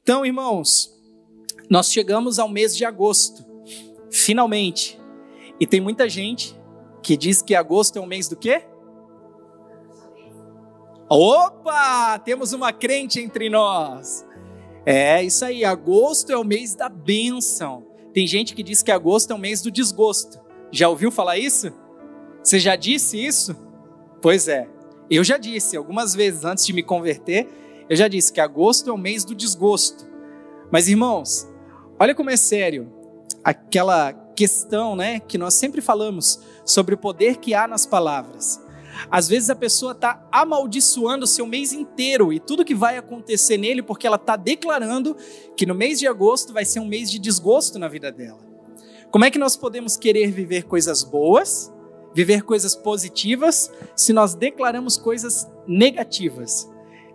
Então, irmãos, nós chegamos ao mês de agosto, finalmente. E tem muita gente que diz que agosto é um mês do quê? Opa! Temos uma crente entre nós. É isso aí, agosto é o mês da bênção. Tem gente que diz que agosto é o mês do desgosto. Já ouviu falar isso? Você já disse isso? Pois é, eu já disse algumas vezes antes de me converter, eu já disse que agosto é o mês do desgosto. Mas irmãos, olha como é sério aquela questão, né, que nós sempre falamos sobre o poder que há nas palavras. Às vezes a pessoa está amaldiçoando o seu mês inteiro e tudo que vai acontecer nele porque ela está declarando que no mês de agosto vai ser um mês de desgosto na vida dela. Como é que nós podemos querer viver coisas boas, viver coisas positivas, se nós declaramos coisas negativas?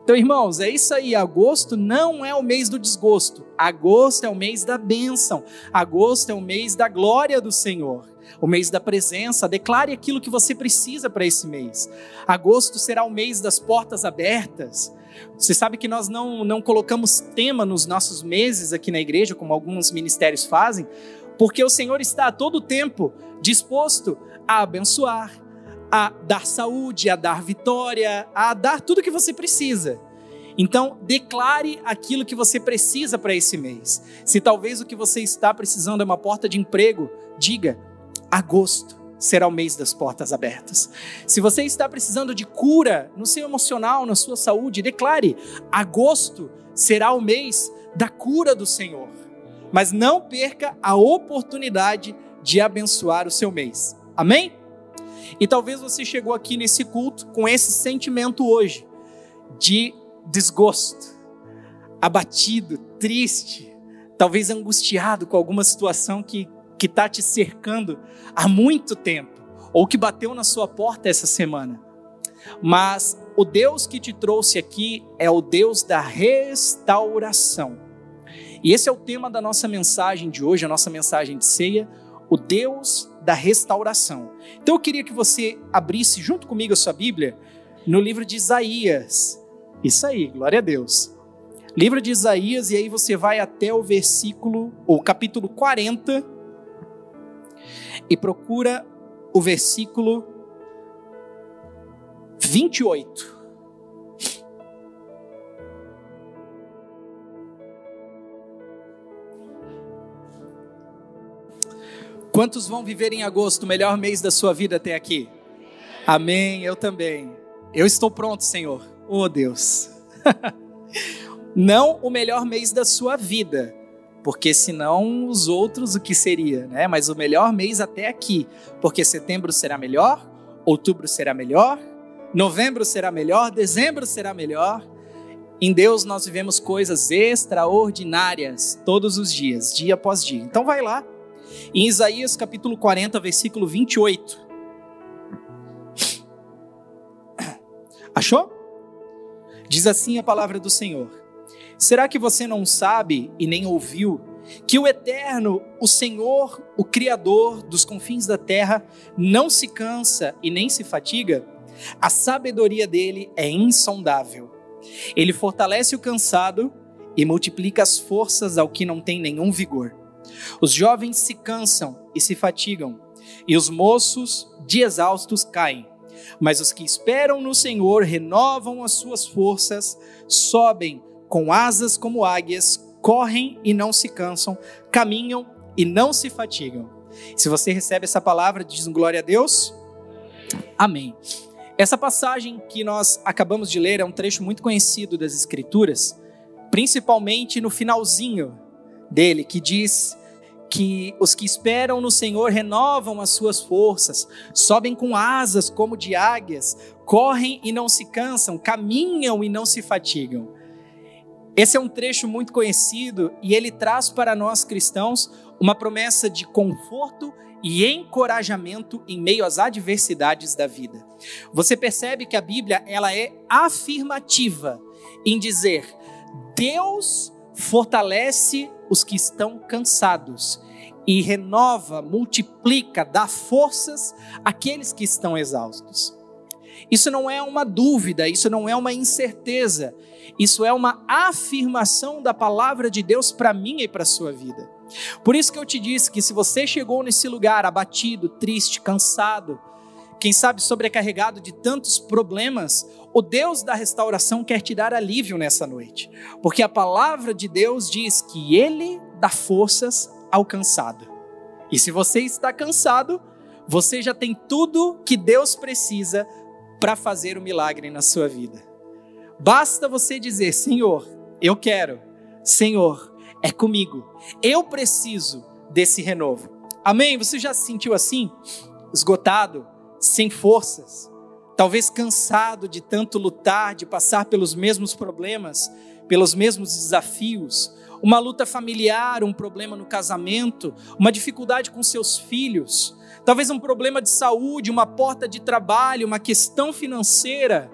Então, irmãos, é isso aí, agosto não é o mês do desgosto, agosto é o mês da bênção, agosto é o mês da glória do Senhor, o mês da presença. Declare aquilo que você precisa para esse mês. Agosto será o mês das portas abertas. Você sabe que nós não colocamos tema nos nossos meses aqui na igreja, como alguns ministérios fazem, porque o Senhor está a todo tempo disposto a abençoar, a dar saúde, a dar vitória, a dar tudo que você precisa. Então, declare aquilo que você precisa para esse mês. Se talvez o que você está precisando é uma porta de emprego, diga: agosto será o mês das portas abertas. Se você está precisando de cura no seu emocional, na sua saúde, declare: agosto será o mês da cura do Senhor. Mas não perca a oportunidade de abençoar o seu mês. Amém? E talvez você chegou aqui nesse culto com esse sentimento hoje de desgosto, abatido, triste, talvez angustiado com alguma situação que está te cercando há muito tempo, ou que bateu na sua porta essa semana. Mas o Deus que te trouxe aqui é o Deus da restauração. E esse é o tema da nossa mensagem de hoje, a nossa mensagem de ceia, o Deus da restauração. Então eu queria que você abrisse junto comigo a sua Bíblia no livro de Isaías. Isso aí, glória a Deus. Livro de Isaías, e aí você vai até o capítulo 40, e procura o versículo 28. Quantos vão viver em agosto, o melhor mês da sua vida até aqui? Amém, eu também. Eu estou pronto, Senhor. Oh, Deus. Não o melhor mês da sua vida, porque senão os outros o que seria, né? Mas o melhor mês até aqui, porque setembro será melhor, outubro será melhor, novembro será melhor, dezembro será melhor. Em Deus nós vivemos coisas extraordinárias todos os dias, dia após dia. Então vai lá, em Isaías capítulo 40, versículo 28. Achou? Diz assim a palavra do Senhor: será que você não sabe e nem ouviu que o Eterno, o Senhor, o Criador dos confins da terra, não se cansa e nem se fatiga? A sabedoria dele é insondável. Ele fortalece o cansado e multiplica as forças ao que não tem nenhum vigor. Os jovens se cansam e se fatigam, e os moços de exaustos caem. Mas os que esperam no Senhor renovam as suas forças, sobem com asas como águias, correm e não se cansam, caminham e não se fatigam. Se você recebe essa palavra, diz glória a Deus. Amém. Essa passagem que nós acabamos de ler é um trecho muito conhecido das Escrituras, principalmente no finalzinho dele, que diz que os que esperam no Senhor renovam as suas forças, sobem com asas como de águias, correm e não se cansam, caminham e não se fatigam. Esse é um trecho muito conhecido e ele traz para nós cristãos uma promessa de conforto e encorajamento em meio às adversidades da vida. Você percebe que a Bíblia ela é afirmativa em dizer: Deus fortalece os que estão cansados e renova, multiplica, dá forças àqueles que estão exaustos. Isso não é uma dúvida, isso não é uma incerteza, isso é uma afirmação da palavra de Deus para mim e para a sua vida. Por isso que eu te disse que se você chegou nesse lugar abatido, triste, cansado, quem sabe sobrecarregado de tantos problemas, o Deus da restauração quer te dar alívio nessa noite, porque a palavra de Deus diz que Ele dá forças ao cansado. E se você está cansado, você já tem tudo que Deus precisa para fazer o milagre na sua vida. Basta você dizer: Senhor, eu quero, Senhor, é comigo, eu preciso desse renovo. Amém? Você já se sentiu assim? Esgotado, sem forças, talvez cansado de tanto lutar, de passar pelos mesmos problemas, pelos mesmos desafios, uma luta familiar, um problema no casamento, uma dificuldade com seus filhos, talvez um problema de saúde, uma porta de trabalho, uma questão financeira.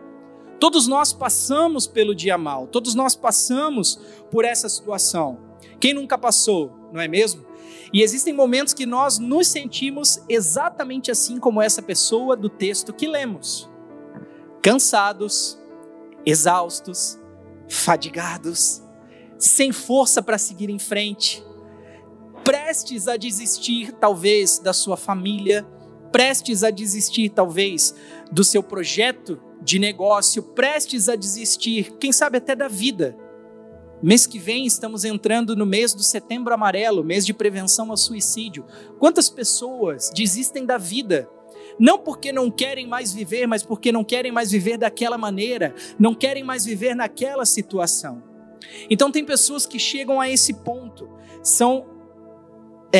Todos nós passamos pelo dia mal, todos nós passamos por essa situação. Quem nunca passou, não é mesmo? E existem momentos que nós nos sentimos exatamente assim como essa pessoa do texto que lemos. Cansados, exaustos, fadigados, sem força para seguir em frente, prestes a desistir talvez da sua família, prestes a desistir talvez do seu projeto de negócio, prestes a desistir, quem sabe até da vida. Mês que vem estamos entrando no mês do Setembro Amarelo, mês de prevenção ao suicídio. Quantas pessoas desistem da vida? Não porque não querem mais viver, mas porque não querem mais viver daquela maneira, não querem mais viver naquela situação. Então tem pessoas que chegam a esse ponto, se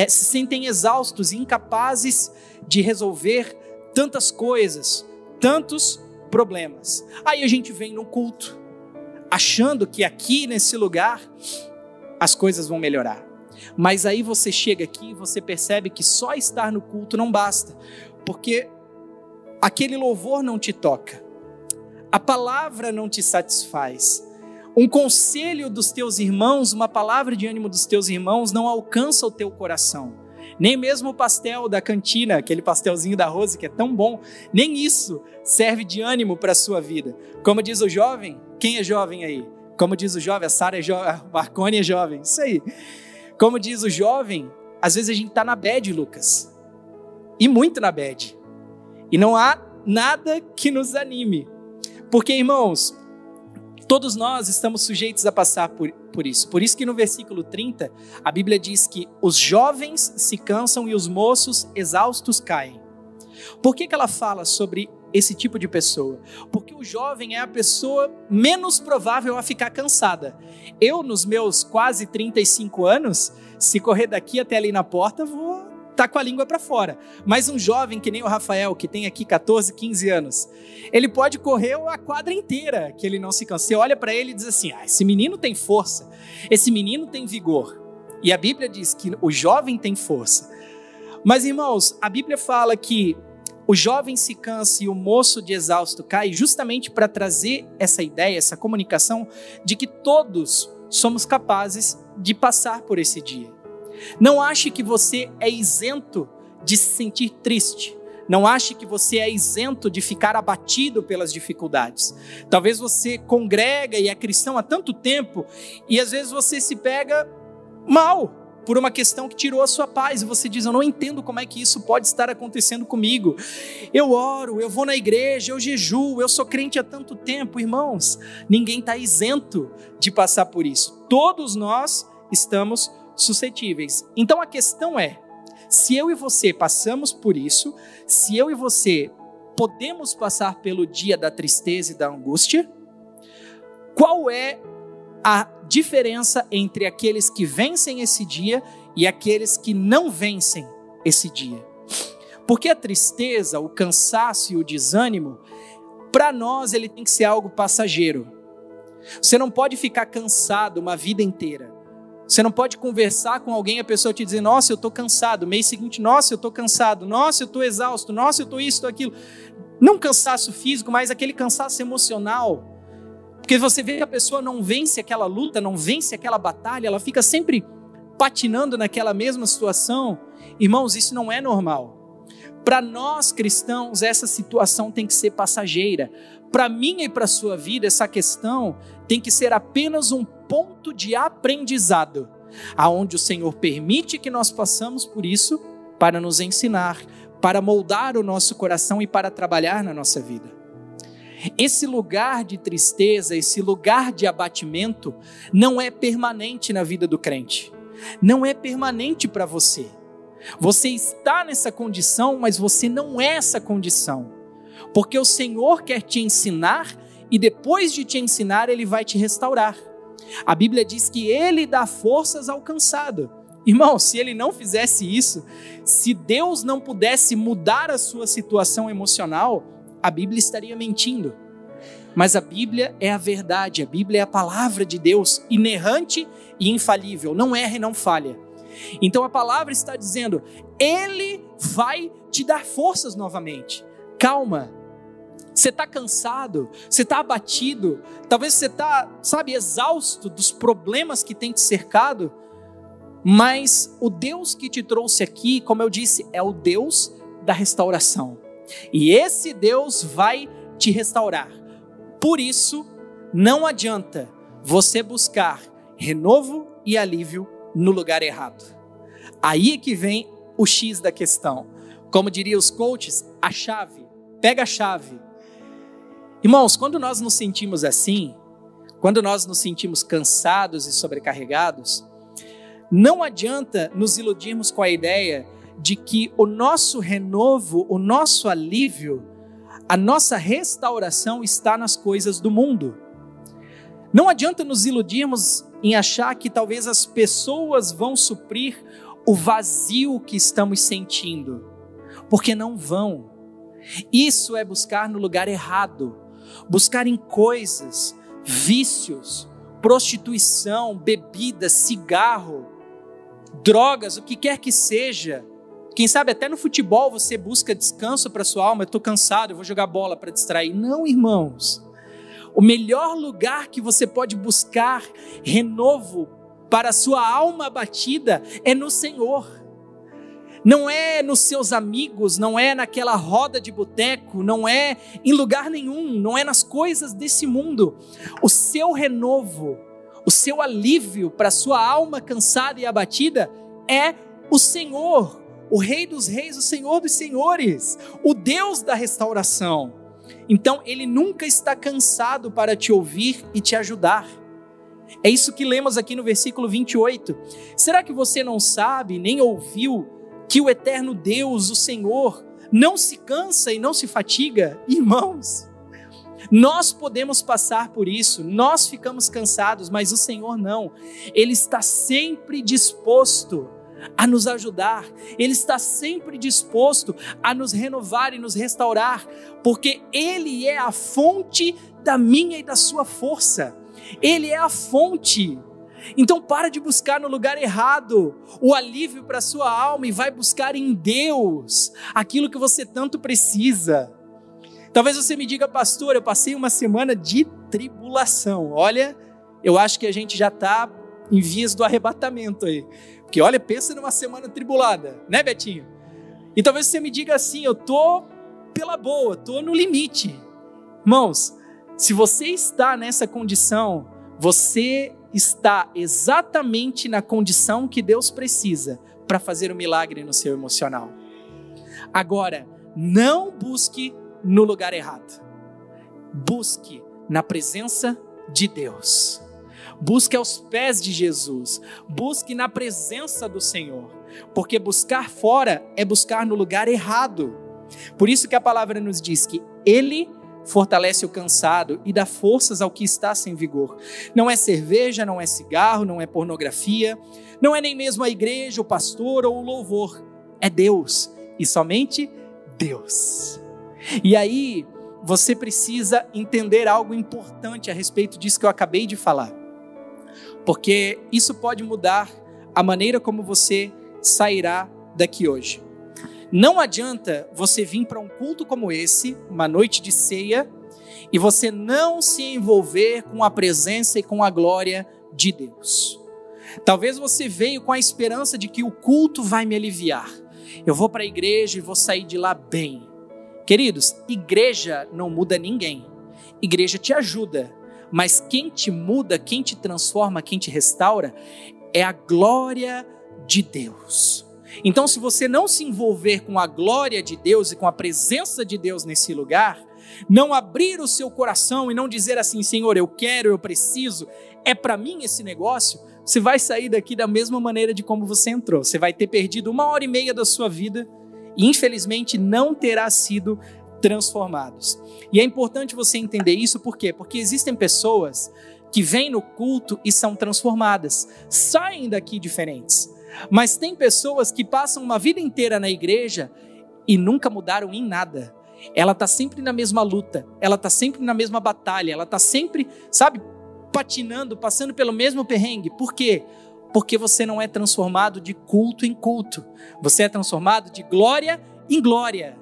sentem exaustos, incapazes de resolver tantas coisas, tantos problemas. Aí a gente vem no culto, achando que aqui nesse lugar as coisas vão melhorar. Mas aí você chega aqui e você percebe que só estar no culto não basta, porque aquele louvor não te toca, a palavra não te satisfaz. Um conselho dos teus irmãos, uma palavra de ânimo dos teus irmãos não alcança o teu coração. Nem mesmo o pastel da cantina, aquele pastelzinho da Rose que é tão bom, nem isso serve de ânimo para a sua vida. Como diz o jovem, quem é jovem aí? Como diz o jovem, a Sara é jovem, a Marconi é jovem, isso aí. Como diz o jovem, às vezes a gente está na bad, Lucas. E muito na bad. E não há nada que nos anime. Porque, irmãos, todos nós estamos sujeitos a passar por isso. Por isso que no versículo 30, a Bíblia diz que os jovens se cansam e os moços exaustos caem. Por que ela fala sobre esse tipo de pessoa? Porque o jovem é a pessoa menos provável a ficar cansada. Eu, nos meus quase 35 anos, se correr daqui até ali na porta, vou estar com a língua para fora. Mas um jovem que nem o Rafael, que tem aqui 14, 15 anos, ele pode correr a quadra inteira, que ele não se cansa. Você olha para ele e diz assim: esse menino tem força, esse menino tem vigor. E a Bíblia diz que o jovem tem força. Mas, irmãos, a Bíblia fala que o jovem se cansa e o moço de exausto cai, justamente para trazer essa ideia, essa comunicação de que todos somos capazes de passar por esse dia. Não ache que você é isento de se sentir triste. Não ache que você é isento de ficar abatido pelas dificuldades. Talvez você congrega e é cristão há tanto tempo e às vezes você se pega mal por uma questão que tirou a sua paz e você diz: eu não entendo como é que isso pode estar acontecendo comigo. Eu oro, eu vou na igreja, eu jejuo, eu sou crente há tanto tempo. Irmãos, ninguém está isento de passar por isso. Todos nós estamos suscetíveis. Então a questão é, se eu e você passamos por isso, se eu e você podemos passar pelo dia da tristeza e da angústia, qual é a diferença entre aqueles que vencem esse dia e aqueles que não vencem esse dia? Porque a tristeza, o cansaço e o desânimo, para nós ele tem que ser algo passageiro. Você não pode ficar cansado uma vida inteira. Você não pode conversar com alguém e a pessoa te dizer: nossa, eu estou cansado. Mês seguinte: nossa, eu estou cansado. Nossa, eu estou exausto. Nossa, eu estou isso, estou aquilo. Não cansaço físico, mas aquele cansaço emocional. Porque você vê que a pessoa não vence aquela luta, não vence aquela batalha, ela fica sempre patinando naquela mesma situação. Irmãos, isso não é normal. Para nós cristãos, essa situação tem que ser passageira. Para mim e para a sua vida, essa questão tem que ser apenas um ponto de aprendizado, aonde o Senhor permite que nós passamos por isso para nos ensinar, para moldar o nosso coração e para trabalhar na nossa vida. Esse lugar de tristeza, esse lugar de abatimento, não é permanente na vida do crente. Não é permanente para você. Você está nessa condição, mas você não é essa condição. Porque o Senhor quer te ensinar e depois de te ensinar, Ele vai te restaurar. A Bíblia diz que Ele dá forças ao cansado. Irmão, se Ele não fizesse isso, se Deus não pudesse mudar a sua situação emocional, a Bíblia estaria mentindo. Mas a Bíblia é a verdade, a Bíblia é a palavra de Deus, inerrante e infalível, não erra e não falha. Então a palavra está dizendo, Ele vai te dar forças novamente. Calma, você está cansado, você está abatido, talvez você está, exausto dos problemas que tem te cercado, mas o Deus que te trouxe aqui, como eu disse, é o Deus da restauração. E esse Deus vai te restaurar. Por isso, não adianta você buscar renovo e alívio no lugar errado. Aí é que vem o X da questão. Como diriam os coaches, a chave. Pega a chave. Irmãos, quando nós nos sentimos assim, quando nós nos sentimos cansados e sobrecarregados, não adianta nos iludirmos com a ideia de que o nosso renovo, o nosso alívio, a nossa restauração está nas coisas do mundo. Não adianta nos iludirmos em achar que talvez as pessoas vão suprir o vazio que estamos sentindo, porque não vão. Isso é buscar no lugar errado, buscar em coisas, vícios, prostituição, bebida, cigarro, drogas, o que quer que seja. Quem sabe até no futebol você busca descanso para sua alma. Eu estou cansado, eu vou jogar bola para distrair. Não, irmãos. O melhor lugar que você pode buscar renovo para a sua alma abatida é no Senhor. Não é nos seus amigos, não é naquela roda de boteco, não é em lugar nenhum, não é nas coisas desse mundo. O seu renovo, o seu alívio para a sua alma cansada e abatida é o Senhor, o Rei dos Reis, o Senhor dos Senhores, o Deus da restauração. Então, Ele nunca está cansado para te ouvir e te ajudar. É isso que lemos aqui no versículo 28. Será que você não sabe, nem ouviu, que o eterno Deus, o Senhor, não se cansa e não se fatiga? Irmãos, nós podemos passar por isso, nós ficamos cansados, mas o Senhor não. Ele está sempre disposto a nos ajudar, Ele está sempre disposto a nos renovar e nos restaurar, porque Ele é a fonte da minha e da sua força, Ele é a fonte. Então para de buscar no lugar errado o alívio para a sua alma e vai buscar em Deus aquilo que você tanto precisa. Talvez você me diga, pastor, eu passei uma semana de tribulação. Olha, eu acho que a gente já está em vias do arrebatamento aí. Porque olha, pensa numa semana tribulada, né, Betinho? E talvez você me diga assim, eu tô pela boa, tô no limite. Irmãos, se você está nessa condição, você está exatamente na condição que Deus precisa para fazer um milagre no seu emocional. Agora, não busque no lugar errado. Busque na presença de Deus. Busque aos pés de Jesus, busque na presença do Senhor, porque buscar fora é buscar no lugar errado. Por isso que a palavra nos diz que Ele fortalece o cansado e dá forças ao que está sem vigor. Não é cerveja, não é cigarro, não é pornografia, não é nem mesmo a igreja, o pastor ou o louvor, é Deus e somente Deus. E aí você precisa entender algo importante a respeito disso que eu acabei de falar. Porque isso pode mudar a maneira como você sairá daqui hoje. Não adianta você vir para um culto como esse, uma noite de ceia, e você não se envolver com a presença e com a glória de Deus. Talvez você veio com a esperança de que o culto vai me aliviar. eu vou para a igreja e vou sair de lá bem. Queridos, igreja não muda ninguém. Igreja te ajuda, mas quem te muda, quem te transforma, quem te restaura é a glória de Deus. Então, se você não se envolver com a glória de Deus e com a presença de Deus nesse lugar, não abrir o seu coração e não dizer assim, Senhor, eu quero, eu preciso, é para mim esse negócio, você vai sair daqui da mesma maneira de como você entrou. Você vai ter perdido 1h30 da sua vida e, infelizmente, não terá sido transformados. E é importante você entender isso, por quê? Porque existem pessoas que vêm no culto e são transformadas, saem daqui diferentes. Mas tem pessoas que passam uma vida inteira na igreja e nunca mudaram em nada. Ela está sempre na mesma luta, ela está sempre na mesma batalha, ela está sempre, patinando, passando pelo mesmo perrengue. Por quê? Porque você não é transformado de culto em culto. Você é transformado de glória em glória.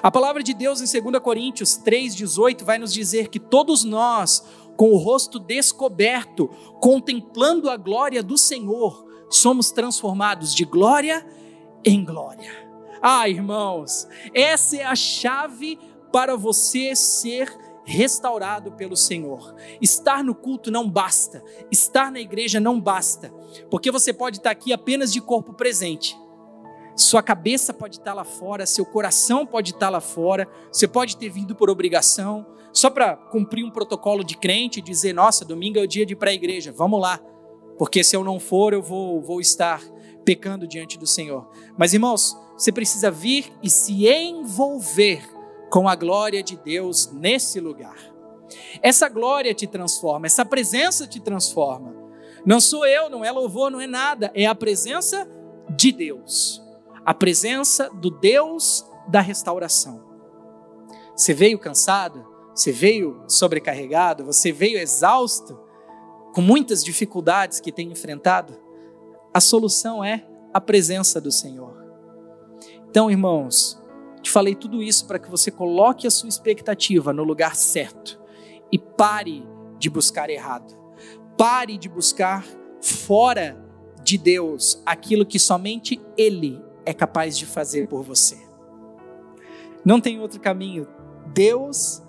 A palavra de Deus em 2 Coríntios 3,18 vai nos dizer que todos nós, com o rosto descoberto, contemplando a glória do Senhor, somos transformados de glória em glória. Irmãos, essa é a chave para você ser restaurado pelo Senhor. Estar no culto não basta, estar na igreja não basta, porque você pode estar aqui apenas de corpo presente. Sua cabeça pode estar lá fora, seu coração pode estar lá fora, você pode ter vindo por obrigação, só para cumprir um protocolo de crente e dizer, nossa, domingo é o dia de ir para a igreja, vamos lá, porque se eu não for, eu vou estar pecando diante do Senhor. Mas, irmãos, você precisa vir e se envolver com a glória de Deus nesse lugar. Essa glória te transforma, essa presença te transforma. Não sou eu, não é louvor, não é nada, é a presença de Deus. A presença do Deus da restauração. Você veio cansado? Você veio sobrecarregado? Você veio exausto? Com muitas dificuldades que tem enfrentado? A solução é a presença do Senhor. Então, irmãos, te falei tudo isso para que você coloque a sua expectativa no lugar certo e pare de buscar errado. Pare de buscar fora de Deus aquilo que somente Ele é capaz de fazer por você. Não tem outro caminho. Deus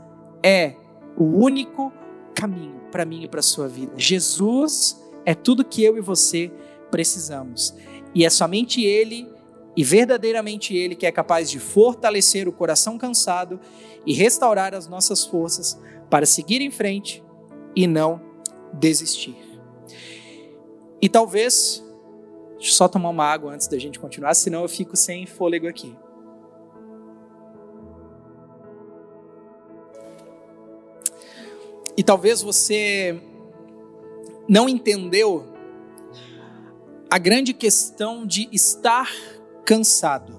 é o único caminho para mim e para a sua vida. Jesus é tudo que eu e você precisamos. E é somente Ele, e verdadeiramente Ele, que é capaz de fortalecer o coração cansado e restaurar as nossas forças para seguir em frente e não desistir. E talvez, deixa eu só tomar uma água antes da gente continuar, senão eu fico sem fôlego aqui. E talvez você não entendeu a grande questão de estar cansado.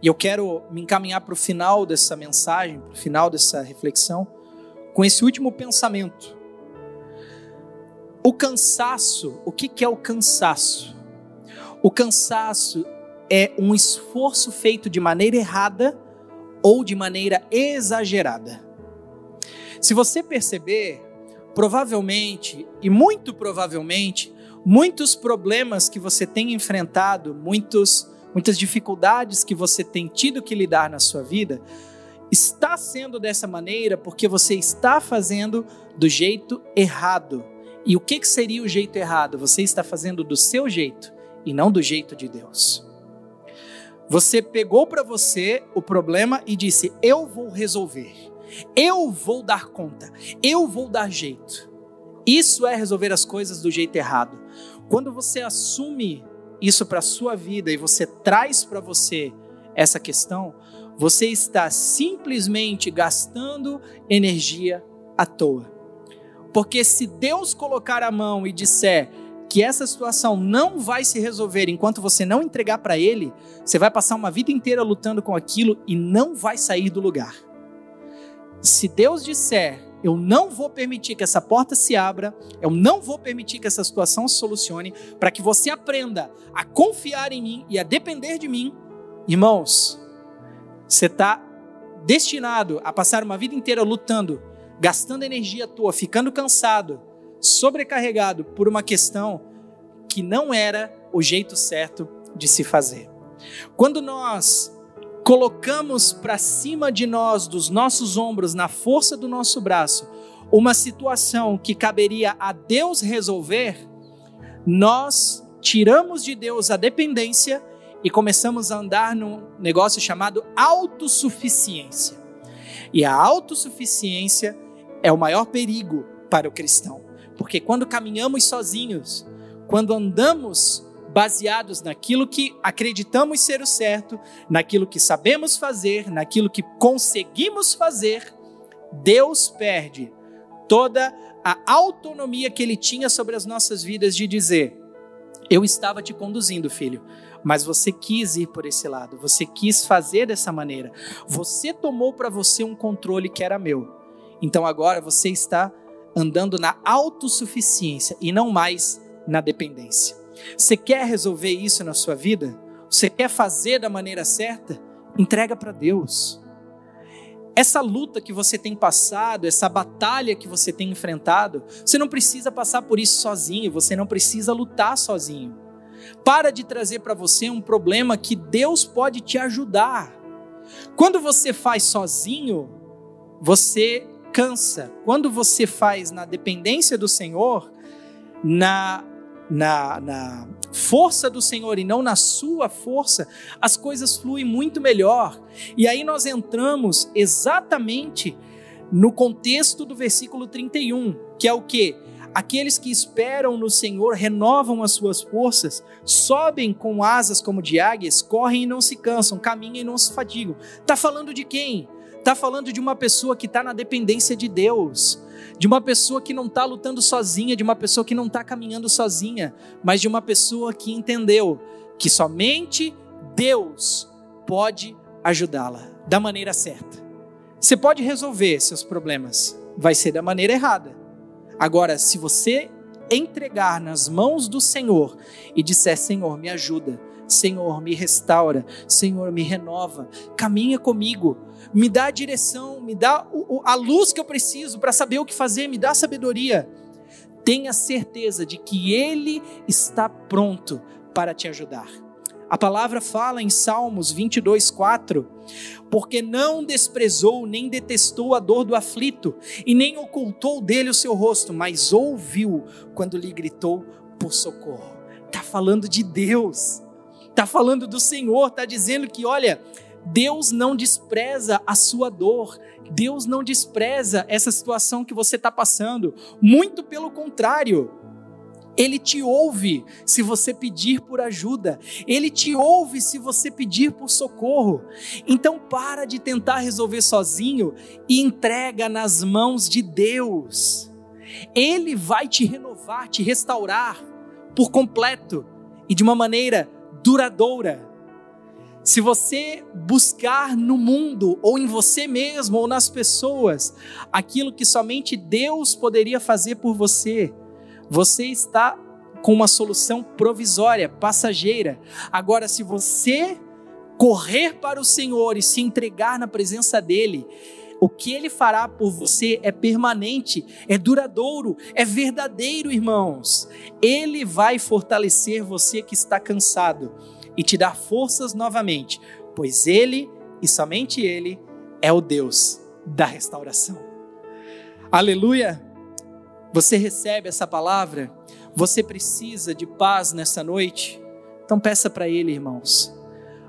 E eu quero me encaminhar para o final dessa mensagem, para o final dessa reflexão, com esse último pensamento. O cansaço, o que é o cansaço? O cansaço é um esforço feito de maneira errada ou de maneira exagerada. Se você perceber, provavelmente, e muito provavelmente, muitos problemas que você tem enfrentado, muitas dificuldades que você tem tido que lidar na sua vida, está sendo dessa maneira porque você está fazendo do jeito errado. E o que seria o jeito errado? Você está fazendo do seu jeito e não do jeito de Deus. Você pegou para você o problema e disse, eu vou resolver, eu vou dar conta, eu vou dar jeito. Isso é resolver as coisas do jeito errado. Quando você assume isso para a sua vida e você traz para você essa questão, você está simplesmente gastando energia à toa. Porque se Deus colocar a mão e disser que essa situação não vai se resolver enquanto você não entregar para Ele, você vai passar uma vida inteira lutando com aquilo e não vai sair do lugar. Se Deus disser, eu não vou permitir que essa porta se abra, eu não vou permitir que essa situação se solucione, para que você aprenda a confiar em mim e a depender de mim, irmãos, você está destinado a passar uma vida inteira lutando, gastando energia à toa, ficando cansado, sobrecarregado por uma questão que não era o jeito certo de se fazer. Quando nós colocamos para cima de nós, dos nossos ombros, na força do nosso braço, uma situação que caberia a Deus resolver, nós tiramos de Deus a dependência e começamos a andar num negócio chamado autossuficiência. E a autossuficiência é o maior perigo para o cristão, porque quando caminhamos sozinhos, quando andamos baseados naquilo que acreditamos ser o certo, naquilo que sabemos fazer, naquilo que conseguimos fazer, Deus perde toda a autonomia que Ele tinha sobre as nossas vidas de dizer: eu estava te conduzindo, filho, mas você quis ir por esse lado, você quis fazer dessa maneira, você tomou para você um controle que era meu, então agora você está andando na autossuficiência e não mais na dependência. Você quer resolver isso na sua vida? Você quer fazer da maneira certa? Entrega para Deus. Essa luta que você tem passado, essa batalha que você tem enfrentado, você não precisa passar por isso sozinho, você não precisa lutar sozinho. Para de trazer para você um problema que Deus pode te ajudar. Quando você faz sozinho, você cansa. Quando você faz na dependência do Senhor, na força do Senhor e não na sua força, as coisas fluem muito melhor. E aí nós entramos exatamente no contexto do versículo 31, que é o quê? Aqueles que esperam no Senhor renovam as suas forças, sobem com asas como de águias, correm e não se cansam, caminham e não se fatigam. Está falando de quem? Está falando de uma pessoa que está na dependência de Deus, de uma pessoa que não está lutando sozinha, de uma pessoa que não está caminhando sozinha, mas de uma pessoa que entendeu que somente Deus pode ajudá-la da maneira certa. Você pode resolver seus problemas, vai ser da maneira errada. Agora, se você entregar nas mãos do Senhor e disser: Senhor, me ajuda, Senhor, me restaura, Senhor, me renova, caminha comigo, me dá a direção, me dá a luz que eu preciso para saber o que fazer, me dá sabedoria. Tenha certeza de que Ele está pronto para te ajudar. A palavra fala em Salmos 22:4, porque não desprezou nem detestou a dor do aflito, e nem ocultou dele o seu rosto, mas ouviu quando lhe gritou por socorro. Está falando de Deus, está falando do Senhor, está dizendo que, olha, Deus não despreza a sua dor, Deus não despreza essa situação que você está passando, muito pelo contrário. Ele te ouve se você pedir por ajuda, Ele te ouve se você pedir por socorro. Então para de tentar resolver sozinho e entrega nas mãos de Deus. Ele vai te renovar, te restaurar por completo e de uma maneira duradoura. Se você buscar no mundo, ou em você mesmo, ou nas pessoas, aquilo que somente Deus poderia fazer por você, você está com uma solução provisória, passageira. Agora, se você correr para o Senhor e se entregar na presença dEle, o que Ele fará por você é permanente, é duradouro, é verdadeiro, irmãos. Ele vai fortalecer você que está cansado e te dar forças novamente, pois Ele, e somente Ele, é o Deus da restauração. Aleluia! Você recebe essa palavra? Você precisa de paz nessa noite? Então peça para Ele, irmãos.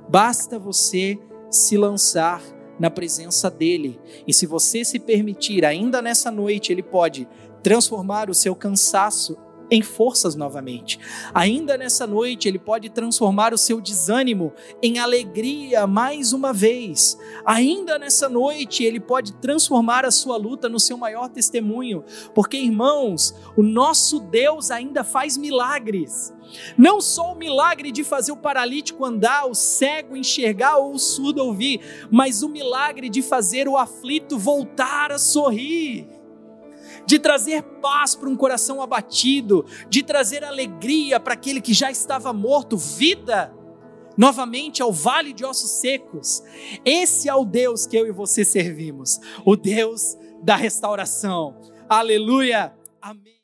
Basta você se lançar na presença dEle. E se você se permitir, ainda nessa noite, Ele pode transformar o seu cansaço em forças novamente. Ainda nessa noite, Ele pode transformar o seu desânimo em alegria mais uma vez. Ainda nessa noite, Ele pode transformar a sua luta no seu maior testemunho. Porque, irmãos, o nosso Deus ainda faz milagres. Não só o milagre de fazer o paralítico andar, o cego enxergar ou o surdo ouvir, mas o milagre de fazer o aflito voltar a sorrir, de trazer paz para um coração abatido, de trazer alegria para aquele que já estava morto, vida novamente ao vale de ossos secos. Esse é o Deus que eu e você servimos, o Deus da restauração. Aleluia, amém.